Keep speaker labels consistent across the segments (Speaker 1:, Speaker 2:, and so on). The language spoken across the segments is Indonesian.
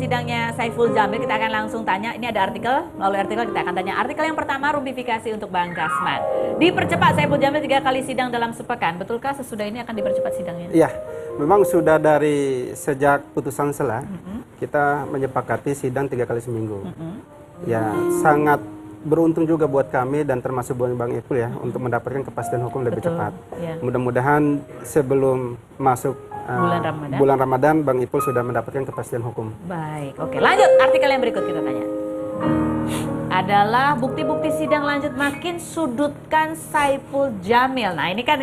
Speaker 1: sidangnya Saiful Jamil, kita akan langsung tanya. Ini ada artikel, melalui artikel kita akan tanya. Artikel yang pertama, rumpifikasi untuk Bang Kasman. Dipercepat Saiful Jamil 3 kali sidang dalam sepekan. Betulkah sesudah ini akan dipercepat sidangnya?
Speaker 2: Iya, memang sudah dari sejak putusan sela, kita menyepakati sidang 3 kali seminggu. Ya, sangat beruntung juga buat kami dan termasuk buat Bang Ipul ya, untuk mendapatkan kepastian hukum lebih cepat.
Speaker 1: Ya.
Speaker 2: Mudah-mudahan sebelum masuk bulan Ramadan, Bang Ipul sudah mendapatkan kepastian hukum.
Speaker 1: Baik, oke. Lanjut, artikel yang berikut kita tanya. Adalah bukti-bukti sidang lanjut makin sudutkan Saiful Jamil. Nah, ini kan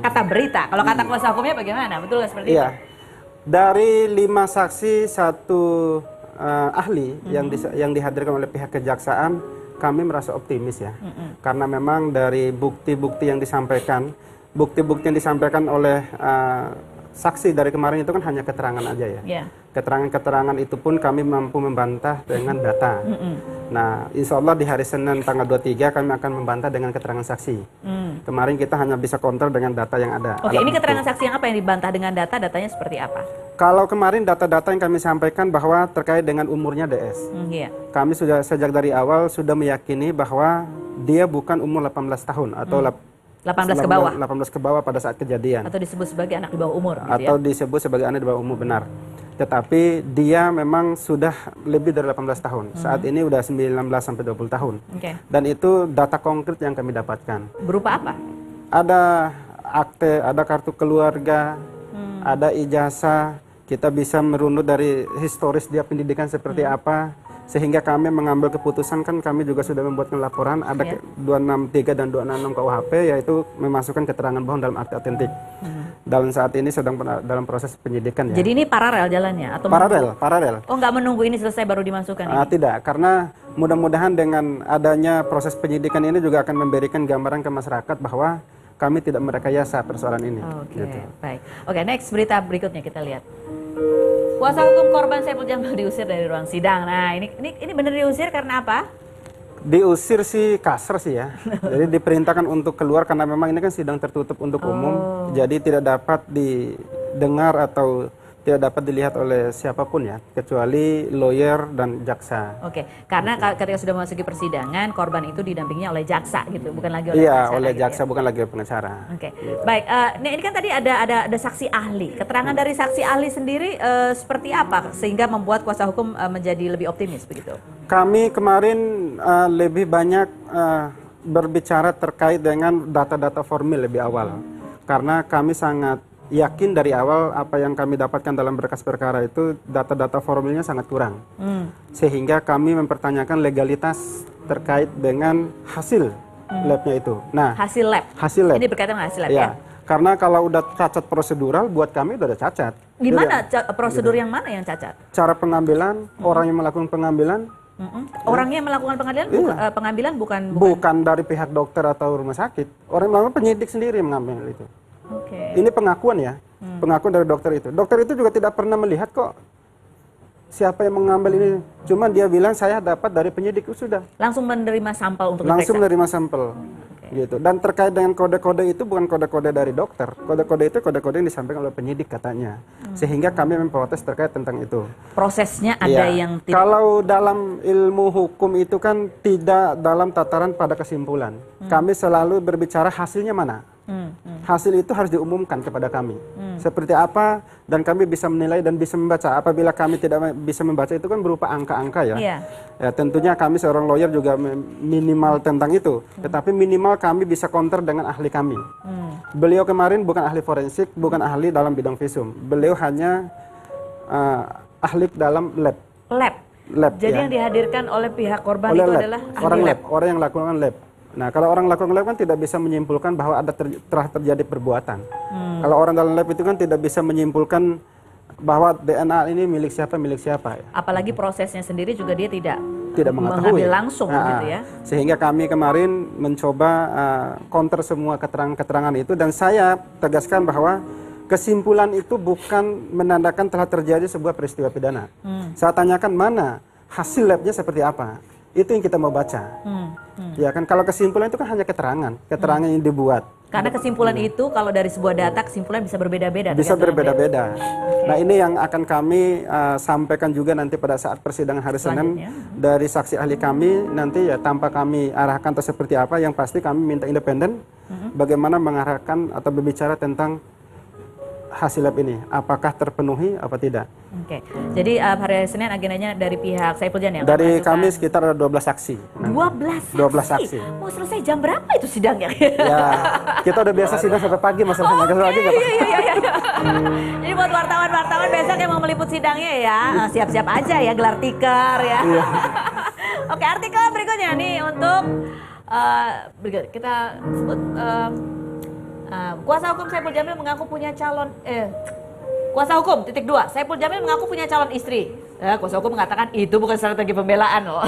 Speaker 1: kata berita. Kalau kata kuasa hukumnya bagaimana? Betul seperti itu?
Speaker 2: Dari 5 saksi, 1 ahli yang dihadirkan oleh pihak kejaksaan, kami merasa optimis ya. Karena memang dari bukti-bukti yang disampaikan oleh saksi dari kemarin itu kan hanya keterangan aja ya. Keterangan-keterangan itu pun kami mampu membantah dengan data. Nah, insya Allah di hari Senin tanggal 23 kami akan membantah dengan keterangan saksi. Kemarin kita hanya bisa counter dengan data yang ada.
Speaker 1: Oke, ini keterangan saksi yang apa yang dibantah dengan data? Datanya seperti apa?
Speaker 2: Kalau kemarin data-data yang kami sampaikan bahwa terkait dengan umurnya DS. Kami sudah sejak dari awal sudah meyakini bahwa dia bukan umur 18 tahun atau
Speaker 1: 18 ke bawah.
Speaker 2: 18 ke bawah pada saat kejadian.
Speaker 1: Atau disebut sebagai anak di bawah umur.
Speaker 2: Atau disebut sebagai anak di bawah umur, benar. Tetapi dia memang sudah lebih dari 18 tahun. Saat ini udah 19 sampai 20 tahun. Dan itu data konkret yang kami dapatkan.
Speaker 1: Berupa apa?
Speaker 2: Ada akte, ada kartu keluarga, ada ijazah. Kita bisa merunut dari historis dia pendidikan seperti apa. Sehingga kami mengambil keputusan, kan kami juga sudah membuatkan laporan, ada 263 dan 266 KUHP, yaitu memasukkan keterangan bohong dalam akte otentik. Dalam saat ini sedang dalam proses penyidikan ya.
Speaker 1: Jadi ini paralel jalannya? Atau
Speaker 2: paralel.
Speaker 1: Oh, nggak menunggu ini selesai baru dimasukkan?
Speaker 2: Tidak, karena mudah-mudahan dengan adanya proses penyidikan ini juga akan memberikan gambaran ke masyarakat bahwa kami tidak merekayasa persoalan ini.
Speaker 1: Baik. Oke, next berita berikutnya kita lihat. Kuasa hukum korban Saiful Jamil diusir dari ruang sidang. Nah, ini benar diusir karena apa?
Speaker 2: Diusir sih kasar sih ya. Jadi diperintahkan untuk keluar karena memang ini kan sidang tertutup untuk umum. Jadi tidak dapat didengar atau tidak dapat dilihat oleh siapapun ya, kecuali lawyer dan jaksa.
Speaker 1: Karena ketika sudah memasuki persidangan, korban itu didampinginya oleh jaksa gitu, bukan lagi oleh
Speaker 2: pengacara. Iya, oleh jaksa, bukan lagi oleh pengacara.
Speaker 1: Gitu. Baik, ini kan tadi ada saksi ahli. Keterangan dari saksi ahli sendiri seperti apa sehingga membuat kuasa hukum menjadi lebih optimis begitu? Kami
Speaker 2: kemarin lebih banyak berbicara terkait dengan data-data formil lebih awal. Karena kami sangat yakin dari awal apa yang kami dapatkan dalam berkas perkara itu data-data formilnya sangat kurang. Sehingga kami mempertanyakan legalitas terkait dengan hasil labnya itu. Nah, hasil lab. Ini berkaitan dengan hasil lab ya? Karena kalau udah cacat prosedural, buat kami udah ada cacat.
Speaker 1: Gimana prosedur yang mana yang cacat?
Speaker 2: Cara pengambilan, orang yang melakukan pengambilan.
Speaker 1: Orangnya yang melakukan pengambilan
Speaker 2: bukan dari pihak dokter atau rumah sakit. Orang yang melakukan penyidik sendiri yang mengambil itu. Ini pengakuan ya, pengakuan dari dokter itu. Dokter itu juga tidak pernah melihat kok siapa yang mengambil ini. Cuman dia bilang saya dapat dari penyidik, sudah.
Speaker 1: Langsung menerima sampel untuk
Speaker 2: langsung menerima sampel. Gitu. Dan terkait dengan kode-kode itu bukan kode-kode dari dokter. Kode-kode itu kode-kode yang disampaikan oleh penyidik katanya. Sehingga kami memprotes terkait tentang itu.
Speaker 1: Prosesnya ada yang tidak.
Speaker 2: Kalau dalam ilmu hukum itu kan tidak dalam tataran pada kesimpulan. Kami selalu berbicara hasilnya mana. Hasil itu harus diumumkan kepada kami. Seperti apa, dan kami bisa menilai dan bisa membaca. Apabila kami tidak bisa membaca itu kan berupa angka-angka ya. Ya tentunya kami seorang lawyer juga minimal tentang itu. Tetapi minimal kami bisa counter dengan ahli kami. Beliau kemarin bukan ahli forensik, bukan ahli dalam bidang visum. Beliau hanya ahli dalam lab.
Speaker 1: Jadi yang dihadirkan oleh pihak korban itu adalah ahli lab.
Speaker 2: Orang yang lakukan lab. Nah, kalau orang lakukan lab kan tidak bisa menyimpulkan bahwa ada telah terjadi perbuatan. Kalau orang dalam lab itu kan tidak bisa menyimpulkan bahwa DNA ini milik siapa.
Speaker 1: Apalagi prosesnya sendiri juga dia tidak
Speaker 2: mengetahui
Speaker 1: mengambil langsung gitu ya.
Speaker 2: Sehingga kami kemarin mencoba counter semua keterangan-keterangan itu, dan saya tegaskan bahwa kesimpulan itu bukan menandakan telah terjadi sebuah peristiwa pidana. Saya tanyakan mana hasil labnya seperti apa. Itu yang kita mau baca. Ya kan, kalau kesimpulan itu kan hanya keterangan yang dibuat.
Speaker 1: Karena kesimpulan itu kalau dari sebuah data kesimpulan bisa berbeda-beda.
Speaker 2: Bisa
Speaker 1: tergantung
Speaker 2: berbeda-beda. Nah ini yang akan kami sampaikan juga nanti pada saat persidangan hari Senin dari saksi ahli kami nanti ya tanpa kami arahkan atau seperti apa, yang pasti kami minta independen bagaimana mengarahkan atau berbicara tentang hasil lab ini, apakah terpenuhi apa tidak.
Speaker 1: Oke, jadi hari Senin agendanya dari pihak Saiful Jan ya?
Speaker 2: Dari kami sekitar ada 12 saksi.
Speaker 1: 12 saksi? Mau selesai jam berapa itu sidangnya?
Speaker 2: Ya, kita udah biasa sidang sampai pagi masalahnya.
Speaker 1: Iya. Jadi buat wartawan besok yang mau meliput sidangnya ya, siap-siap aja ya, gelar tikar ya. Oke, artikel berikutnya nih untuk kita sebut kuasa hukum Saiful Jamil mengaku punya calon kuasa hukum titik 2 Saiful Jamil mengaku punya calon istri. Kuasa hukum mengatakan itu bukan strategi pembelaan loh.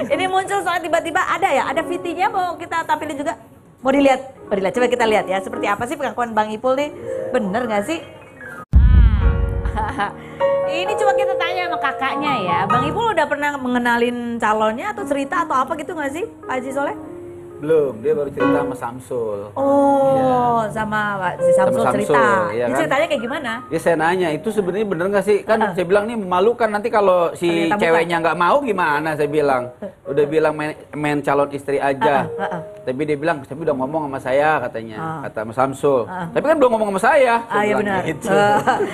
Speaker 1: Ini muncul soal tiba-tiba ada VT-nya, mau kita tampilin juga. Mau dilihat, coba kita lihat ya seperti apa sih pengakuan Bang Ipul nih, bener nggak sih? Ini coba kita tanya sama kakaknya ya, Bang Ipul udah pernah mengenalin calonnya atau cerita atau apa gitu nggak sih, Pak Haji Soleh?
Speaker 3: Belum, dia baru cerita sama Samsul.
Speaker 1: Oh, sama si Samsul cerita.
Speaker 3: Ya
Speaker 1: Ini
Speaker 3: kan?
Speaker 1: ceritanya kayak gimana?
Speaker 3: Ya saya nanya, itu sebenarnya bener nggak sih? Kan saya bilang nih memalukan, nanti kalau si
Speaker 1: Ternyata
Speaker 3: ceweknya nggak mau gimana? Saya bilang, udah bilang main calon istri aja. Tapi dia bilang, tapi udah ngomong sama saya katanya, kata Mas Samsul. Tapi kan belum ngomong sama saya.
Speaker 1: Iya benar.
Speaker 3: Gitu.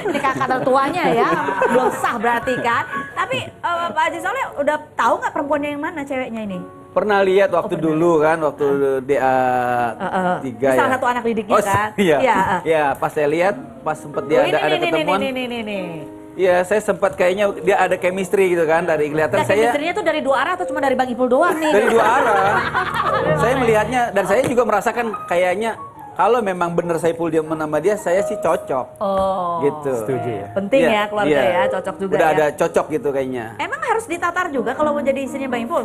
Speaker 1: Ini kakak tertuanya ya, belum sah berarti kan. Tapi Pak Haji Soleh udah tahu nggak perempuannya yang mana ceweknya ini?
Speaker 3: Pernah lihat waktu dulu kan, waktu DA 3 ya.
Speaker 1: Salah satu anak didiknya kan?
Speaker 3: Iya.
Speaker 1: Iya.
Speaker 3: Ya, pas saya lihat, pas sempat dia ada ketemuan.
Speaker 1: Ini.
Speaker 3: Iya, saya sempat kayaknya dia ada chemistry gitu kan, dari kelihatan
Speaker 1: Nah,
Speaker 3: saya.
Speaker 1: chemistry-nya tuh dari dua arah atau cuma dari Bang Ipul doang nih?
Speaker 3: Dari dua arah. Saya melihatnya dan saya juga merasakan kayaknya kalau memang benar Saiful dia nama dia, saya sih cocok.
Speaker 1: Oh.
Speaker 3: Gitu.
Speaker 2: Setuju ya.
Speaker 1: Penting ya keluarga ya, cocok juga
Speaker 3: Udah
Speaker 1: ya.
Speaker 3: ada cocok gitu kayaknya.
Speaker 1: Emang harus ditatar juga kalau mau jadi istrinya Bang Ipul?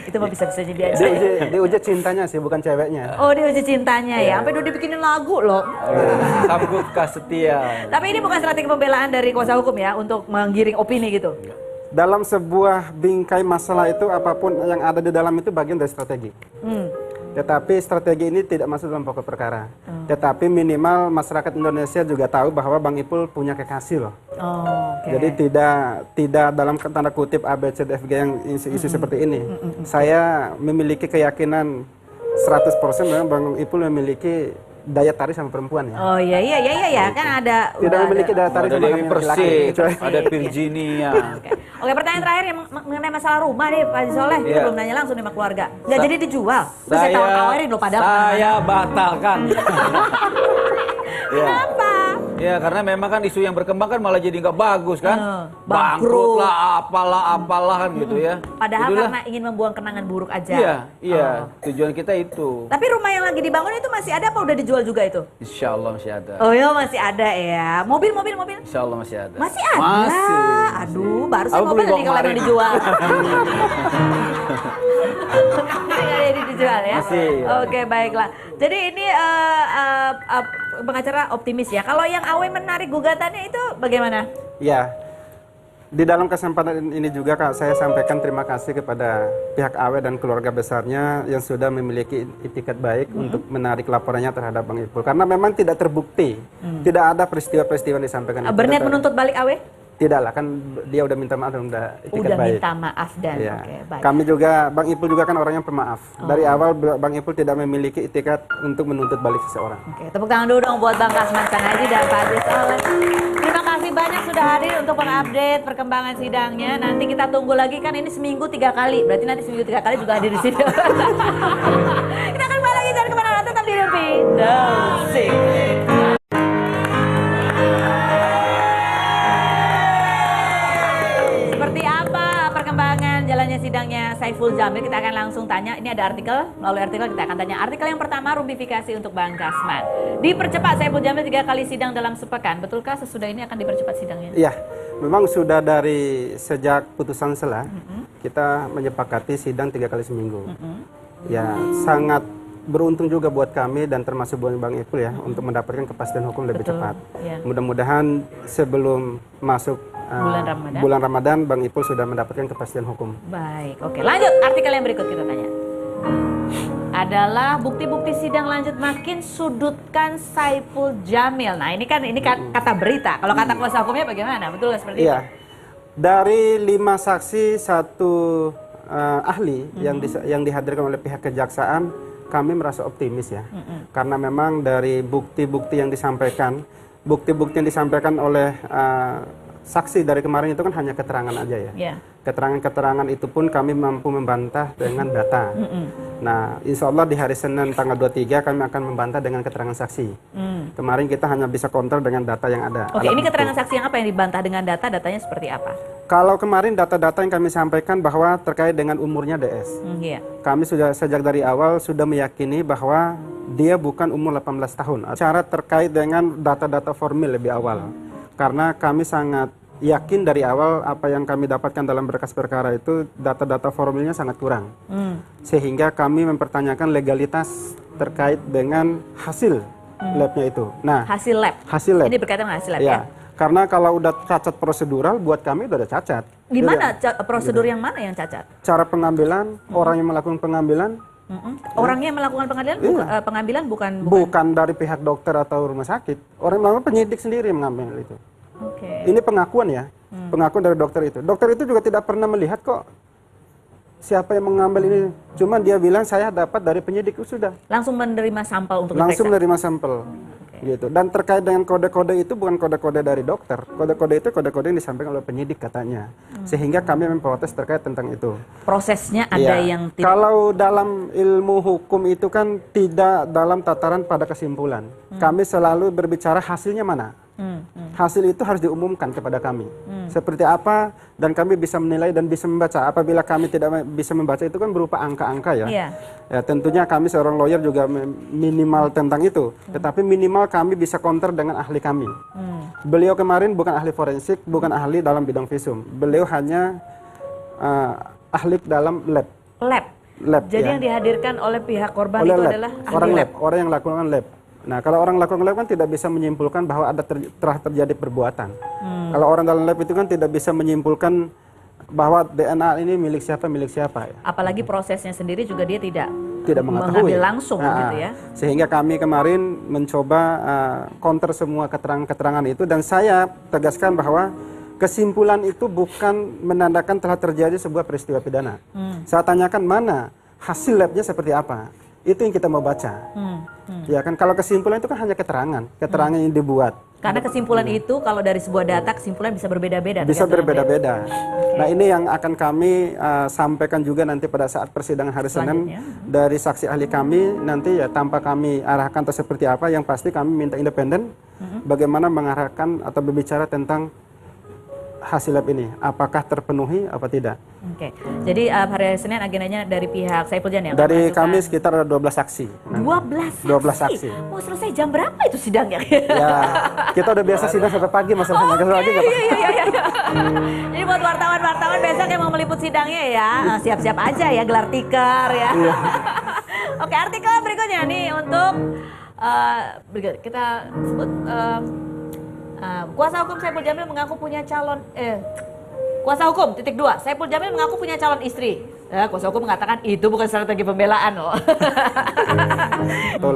Speaker 1: Itu mah bisa-bisa jadi aja.
Speaker 2: Diuji cintanya sih, bukan ceweknya.
Speaker 1: Oh, diuji cintanya ya. Sampai udah dibikinin lagu loh.
Speaker 3: Sambut setia.
Speaker 1: Tapi ini bukan strategi pembelaan dari kuasa hukum ya untuk menggiring opini gitu.
Speaker 2: Dalam sebuah bingkai masalah itu apapun yang ada di dalam itu bagian dari strategi. Tetapi strategi ini tidak masuk dalam pokok perkara. Tetapi minimal masyarakat Indonesia juga tahu bahwa Bang Ipul punya kekasih loh.
Speaker 1: Oh, oke.
Speaker 2: Jadi tidak dalam tanda kutip A, B, C, D, F, G yang isu-isu seperti ini. Saya memiliki keyakinan 100% bahwa Bang Ipul memiliki daya tarik sama perempuan ya.
Speaker 1: Oh iya kan ada.
Speaker 2: Tidak memiliki daya tarik
Speaker 3: Ada
Speaker 2: sama
Speaker 3: Dewi
Speaker 2: laki-laki.
Speaker 3: Persik, ada Virginia.
Speaker 1: Oke, pertanyaan terakhir yang mengenai masalah rumah nih Pak Haji Soleh. Kita belum nanya langsung nih sama keluarga. Nggak jadi dijual. Terus saya tawar-tawarin loh padahal.
Speaker 3: Saya batalkan.
Speaker 1: Kenapa?
Speaker 3: Ya karena memang kan isu yang berkembang kan malah jadi nggak bagus kan,
Speaker 1: bangkrut
Speaker 3: lah, apalah kan gitu ya.
Speaker 1: Padahal
Speaker 3: Itulah.
Speaker 1: karena ingin membuang kenangan buruk aja.
Speaker 3: Iya, tujuan kita itu.
Speaker 1: Tapi rumah yang lagi dibangun itu masih ada apa udah dijual juga itu?
Speaker 3: Insya Allah masih ada.
Speaker 1: Oh iya masih ada ya. Mobil.
Speaker 3: Insya Allah masih ada.
Speaker 1: Masih ada.
Speaker 3: Masih.
Speaker 1: Aduh, baru sih
Speaker 3: Aku
Speaker 1: mobil
Speaker 3: beli
Speaker 1: tadi kalau
Speaker 3: kemarin.
Speaker 1: yang dijual. Nggak ada dijual ya.
Speaker 3: Masih.
Speaker 1: Oke, baiklah. Jadi ini pengacara optimis ya. Kalau yang Awe menarik gugatannya itu bagaimana?
Speaker 2: Ya, di dalam kesempatan ini juga Kak, saya sampaikan terima kasih kepada pihak Awe dan keluarga besarnya yang sudah memiliki itikat baik untuk menarik laporannya terhadap Bang Ipul. Karena memang tidak terbukti, tidak ada peristiwa-peristiwa yang disampaikan.
Speaker 1: Berniat menuntut balik Awe?
Speaker 2: Tidak lah, kan dia udah minta maaf dan udah itikat
Speaker 1: Udah
Speaker 2: baik.
Speaker 1: minta maaf dan
Speaker 2: Ya.
Speaker 1: oke, baik.
Speaker 2: Kami juga, Bang Ipul juga kan orang yang pemaaf. Dari awal Bang Ipul tidak memiliki itikat untuk menuntut balik seseorang.
Speaker 1: Oke, tepuk tangan dulu dong buat Bang Kasman Sanaji dan Pak Haji Soleh. Terima kasih banyak sudah hadir untuk mengupdate perkembangan sidangnya. Nanti kita tunggu lagi, kan ini seminggu 3 kali. Berarti nanti seminggu 3 kali juga hadir di sini. Kita akan kembali lagi, jangan kemana-mana, tetap di Rumpi. Seperti apa perkembangan jalannya sidangnya Saiful Jamil? Kita akan langsung tanya. Ini ada artikel, melalui artikel kita akan tanya. Artikel yang pertama, rumpifikasi untuk Bang Kasman. Dipercepat Saiful Jamil 3 kali sidang dalam sepekan. Betulkah sesudah ini akan dipercepat sidangnya?
Speaker 2: Iya, memang sudah dari sejak putusan selah, kita menyepakati sidang 3 kali seminggu. Ya, sangat beruntung juga buat kami dan termasuk buat Bang Ipul ya, untuk mendapatkan kepastian hukum lebih cepat.
Speaker 1: Ya.
Speaker 2: Mudah-mudahan sebelum masuk bulan Ramadan, Bang Ipul sudah mendapatkan kepastian hukum.
Speaker 1: Baik, oke. Lanjut artikel yang berikut kita tanya. adalah bukti-bukti sidang lanjut makin sudutkan Saipul Jamil. Nah, ini kan kata berita. Kalau kata kuasa hukumnya bagaimana? Betul nggak seperti itu?
Speaker 2: Iya. Dari 5 saksi, 1 ahli yang dihadirkan oleh pihak kejaksaan, kami merasa optimis ya. Karena memang dari bukti-bukti yang disampaikan oleh saksi dari kemarin itu kan hanya keterangan aja ya.
Speaker 1: Yeah.
Speaker 2: Keterangan-keterangan itu pun kami mampu membantah dengan data. Nah, insya Allah di hari Senin tanggal 23 kami akan membantah dengan keterangan saksi. Kemarin kita hanya bisa counter dengan data yang ada.
Speaker 1: Oke, ini keterangan saksi yang apa yang dibantah dengan data? Datanya seperti apa?
Speaker 2: Kalau kemarin data-data yang kami sampaikan bahwa terkait dengan umurnya DS.
Speaker 1: Iya.
Speaker 2: Kami sudah sejak dari awal sudah meyakini bahwa dia bukan umur 18 tahun. Cara terkait dengan data-data formil lebih awal. Karena kami sangat yakin dari awal apa yang kami dapatkan dalam berkas perkara itu data-data formilnya sangat kurang. Sehingga kami mempertanyakan legalitas terkait dengan hasil labnya itu. Nah,
Speaker 1: Hasil lab.
Speaker 2: hasil lab.
Speaker 1: Ini berkaitan dengan hasil lab
Speaker 2: Ya,
Speaker 1: ya.
Speaker 2: karena kalau udah cacat prosedural, buat kami udah ada cacat.
Speaker 1: Gimana
Speaker 2: Jadi,
Speaker 1: prosedur yang mana yang cacat?
Speaker 2: cara pengambilan, orang yang melakukan pengambilan,
Speaker 1: Orangnya yang melakukan pengambilan bukan.
Speaker 2: bukan dari pihak dokter atau rumah sakit. Orang yang melakukan penyidik sendiri yang mengambil itu.
Speaker 1: Oke.
Speaker 2: Ini pengakuan ya, pengakuan dari dokter itu. Dokter itu juga tidak pernah melihat kok siapa yang mengambil ini. Cuma dia bilang saya dapat dari penyidik, sudah.
Speaker 1: Langsung menerima sampel untuk
Speaker 2: Langsung
Speaker 1: diperiksa.
Speaker 2: menerima sampel. Gitu. Dan terkait dengan kode-kode itu bukan kode-kode dari dokter. Kode-kode itu kode-kode yang disampaikan oleh penyidik katanya. Sehingga kami memprotes terkait tentang itu.
Speaker 1: Prosesnya ada
Speaker 2: Iya.
Speaker 1: yang tidak.
Speaker 2: Kalau dalam ilmu hukum itu kan tidak dalam tataran pada kesimpulan. Kami selalu berbicara hasilnya mana. Hasil itu harus diumumkan kepada kami. Seperti apa dan kami bisa menilai dan bisa membaca. Apabila kami tidak bisa membaca itu kan berupa angka-angka ya.
Speaker 1: Iya.
Speaker 2: Ya tentunya kami seorang lawyer juga minimal tentang itu. Tetapi minimal kami bisa counter dengan ahli kami. Beliau kemarin bukan ahli forensik, bukan ahli dalam bidang visum. Beliau hanya ahli dalam lab.
Speaker 1: Lab. Jadi
Speaker 2: ya.
Speaker 1: yang dihadirkan oleh pihak korban
Speaker 2: Oleh
Speaker 1: itu
Speaker 2: lab.
Speaker 1: adalah ahli
Speaker 2: orang lab, orang yang lakukan lab. Nah, kalau orang lakukan lab kan tidak bisa menyimpulkan bahwa ada telah terjadi perbuatan. Kalau orang dalam lab itu kan tidak bisa menyimpulkan bahwa DNA ini milik siapa ya.
Speaker 1: Apalagi prosesnya sendiri juga dia tidak
Speaker 2: Mengetahui
Speaker 1: mengambil langsung gitu ya.
Speaker 2: Sehingga kami kemarin mencoba counter semua keterangan-keterangan itu dan saya tegaskan bahwa kesimpulan itu bukan menandakan telah terjadi sebuah peristiwa pidana. Saya tanyakan mana hasil labnya seperti apa. Itu yang kita mau baca. Ya kan kalau kesimpulan itu kan hanya keterangan yang dibuat.
Speaker 1: Karena kesimpulan itu kalau dari sebuah data kesimpulan bisa berbeda-beda.
Speaker 2: Bisa
Speaker 1: tergantung
Speaker 2: berbeda-beda. Nah ini yang akan kami sampaikan juga nanti pada saat persidangan hari Senin dari saksi ahli kami nanti ya tanpa kami arahkan atau seperti apa, yang pasti kami minta independen bagaimana mengarahkan atau berbicara tentang hasil lab ini apakah terpenuhi apa tidak.
Speaker 1: Oke. Jadi hari Senin agendanya dari pihak Saipul Jamil.
Speaker 2: Dari kami sekitar ada 12 saksi.
Speaker 1: 12 saksi. Mau selesai jam berapa itu sidangnya?
Speaker 2: Ya, kita udah biasa sidang sampai pagi masalahnya. Lagi nggak apa-apa.
Speaker 1: Iya. Jadi buat wartawan besok yang mau meliput sidangnya ya, siap-siap aja ya gelar tikar ya. Oke, artikel berikutnya nih untuk kita sebut kuasa hukum Saipul Jamil mengaku punya calon kuasa hukum titik 2 Saipul Jamil mengaku punya calon istri. Kuasa hukum mengatakan itu bukan strategi pembelaan loh.
Speaker 2: Atau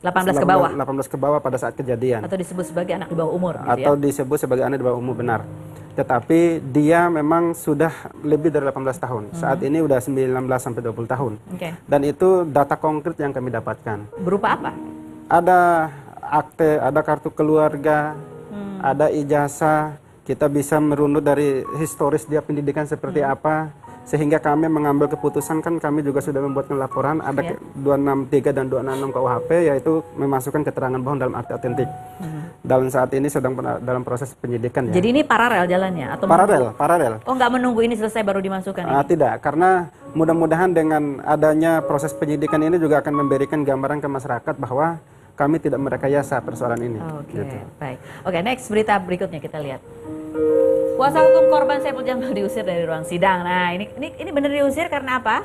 Speaker 1: 18 ke bawah.
Speaker 2: 18 ke bawah pada saat kejadian.
Speaker 1: Atau disebut sebagai anak di bawah umur gitu
Speaker 2: Atau
Speaker 1: ya.
Speaker 2: disebut sebagai anak di bawah umur, benar. Tetapi dia memang sudah lebih dari 18 tahun. Saat ini udah 19 sampai 20 tahun.
Speaker 1: Oke.
Speaker 2: Dan itu data konkret yang kami dapatkan.
Speaker 1: Berupa apa?
Speaker 2: Ada akte, ada kartu keluarga, ada ijazah. Kita bisa merunut dari historis dia pendidikan seperti apa, sehingga kami mengambil keputusan. Kan kami juga sudah membuatkan laporan, ada 263 dan 266 KUHP, yaitu memasukkan keterangan bohong dalam akte otentik. Dalam saat ini sedang dalam proses penyidikan ya.
Speaker 1: Jadi ini paralel jalannya atau
Speaker 2: Paralel.
Speaker 1: Oh, nggak menunggu ini selesai baru dimasukkan ini?
Speaker 2: Tidak, karena mudah-mudahan dengan adanya proses penyidikan ini juga akan memberikan gambaran ke masyarakat bahwa kami tidak merekayasa persoalan ini.
Speaker 1: Oke,
Speaker 2: Gitu.
Speaker 1: baik. Oke, next berita berikutnya kita lihat. Kuasa hukum korban Saipul Jamil diusir dari ruang sidang. Nah, ini benar diusir karena apa?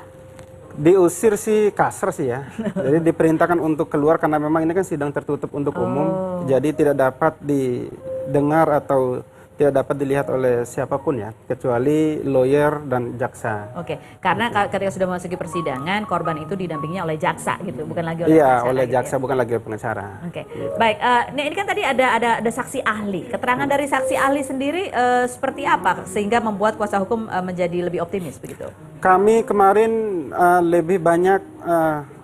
Speaker 2: Diusir sih kasar sih ya. Jadi diperintahkan untuk keluar karena memang ini kan sidang tertutup untuk umum. Jadi tidak dapat didengar atau tidak dapat dilihat oleh siapapun ya, kecuali lawyer dan jaksa.
Speaker 1: Oke, karena ketika sudah memasuki persidangan, korban itu didampinginya oleh jaksa gitu, bukan lagi oleh
Speaker 2: Iya,
Speaker 1: pengacara
Speaker 2: oleh
Speaker 1: gitu
Speaker 2: jaksa
Speaker 1: ya?
Speaker 2: bukan lagi oleh pengacara.
Speaker 1: Oke, baik. Ini kan tadi ada saksi ahli. Keterangan dari saksi ahli sendiri seperti apa sehingga membuat kuasa hukum menjadi lebih optimis begitu?
Speaker 2: Kami kemarin lebih banyak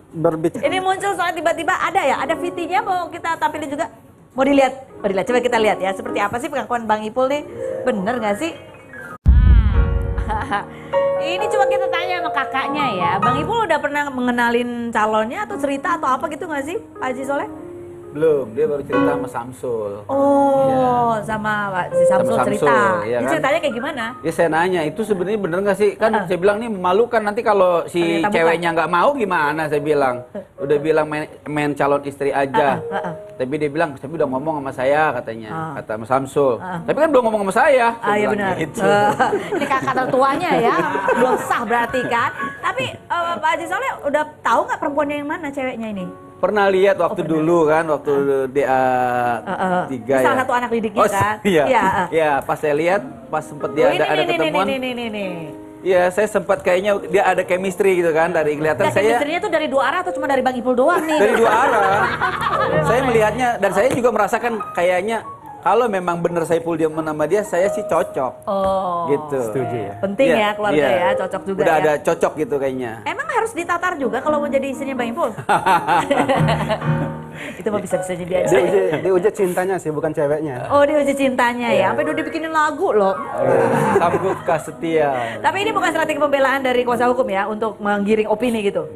Speaker 2: berbicara.
Speaker 1: Ini muncul soal tiba-tiba ada VT-nya mau kita tampilin juga. Mau dilihat? Coba kita lihat ya. Seperti apa sih pengakuan Bang Ipul nih? Bener nggak sih? Ini coba kita tanya sama kakaknya ya. Bang Ipul udah pernah mengenalin calonnya atau cerita atau apa gitu nggak sih, Pak Haji Soleh?
Speaker 3: Belum, dia baru cerita sama Samsul.
Speaker 1: Oh, sama Pak si Samsul
Speaker 3: Sama
Speaker 1: cerita.
Speaker 3: Samsul, iya
Speaker 1: Ini
Speaker 3: kan?
Speaker 1: ceritanya kayak gimana?
Speaker 3: Ya saya nanya, itu sebenarnya bener nggak sih? Kan saya bilang nih memalukan nanti kalau si
Speaker 1: Ternyata bukan.
Speaker 3: ceweknya nggak mau gimana, saya bilang. Udah bilang main calon istri aja. Tapi dia bilang, tapi udah ngomong sama saya katanya, kata Mas Samsul. Tapi kan belum ngomong sama saya. Saya
Speaker 1: Iya
Speaker 3: bilang
Speaker 1: benar.
Speaker 3: gitu.
Speaker 1: Ini kakak tertuanya ya, belum sah berarti kan. Tapi Pak Haji Soleh udah tahu nggak perempuannya yang mana ceweknya ini?
Speaker 3: Pernah lihat waktu dulu kan, waktu DA 3 ya.
Speaker 1: Salah satu anak didiknya kan?
Speaker 3: Iya.
Speaker 1: Iya,
Speaker 3: Iya, pas saya lihat, pas sempet dia ada ketemuan.
Speaker 1: Ini.
Speaker 3: Iya, saya sempat kayaknya dia ada chemistry gitu kan, dari kelihatan
Speaker 1: Nah,
Speaker 3: saya
Speaker 1: chemistry-nya tuh dari dua arah atau cuma dari Bang Ipul doang nih?
Speaker 3: dari dua arah. Saya melihatnya dan saya juga merasakan kayaknya kalau memang benar Saiful dia nama dia, saya sih cocok.
Speaker 1: Oh.
Speaker 3: Gitu.
Speaker 2: Setuju ya.
Speaker 1: Penting
Speaker 3: Iya,
Speaker 1: ya keluarga
Speaker 3: iya.
Speaker 1: ya, cocok juga
Speaker 3: Udah
Speaker 1: ya.
Speaker 3: ada cocok gitu kayaknya.
Speaker 1: Emang harus ditatar juga kalau mau jadi istrinya Bang Ipul? Itu mah bisa-bisa jadi aja.
Speaker 2: Diuji cintanya sih, bukan ceweknya.
Speaker 1: Oh, dia uji cintanya ya. Sampai udah dibikinin lagu loh.
Speaker 3: Sanggup setia.
Speaker 1: Tapi ini bukan strategi pembelaan dari kuasa hukum ya untuk menggiring opini gitu.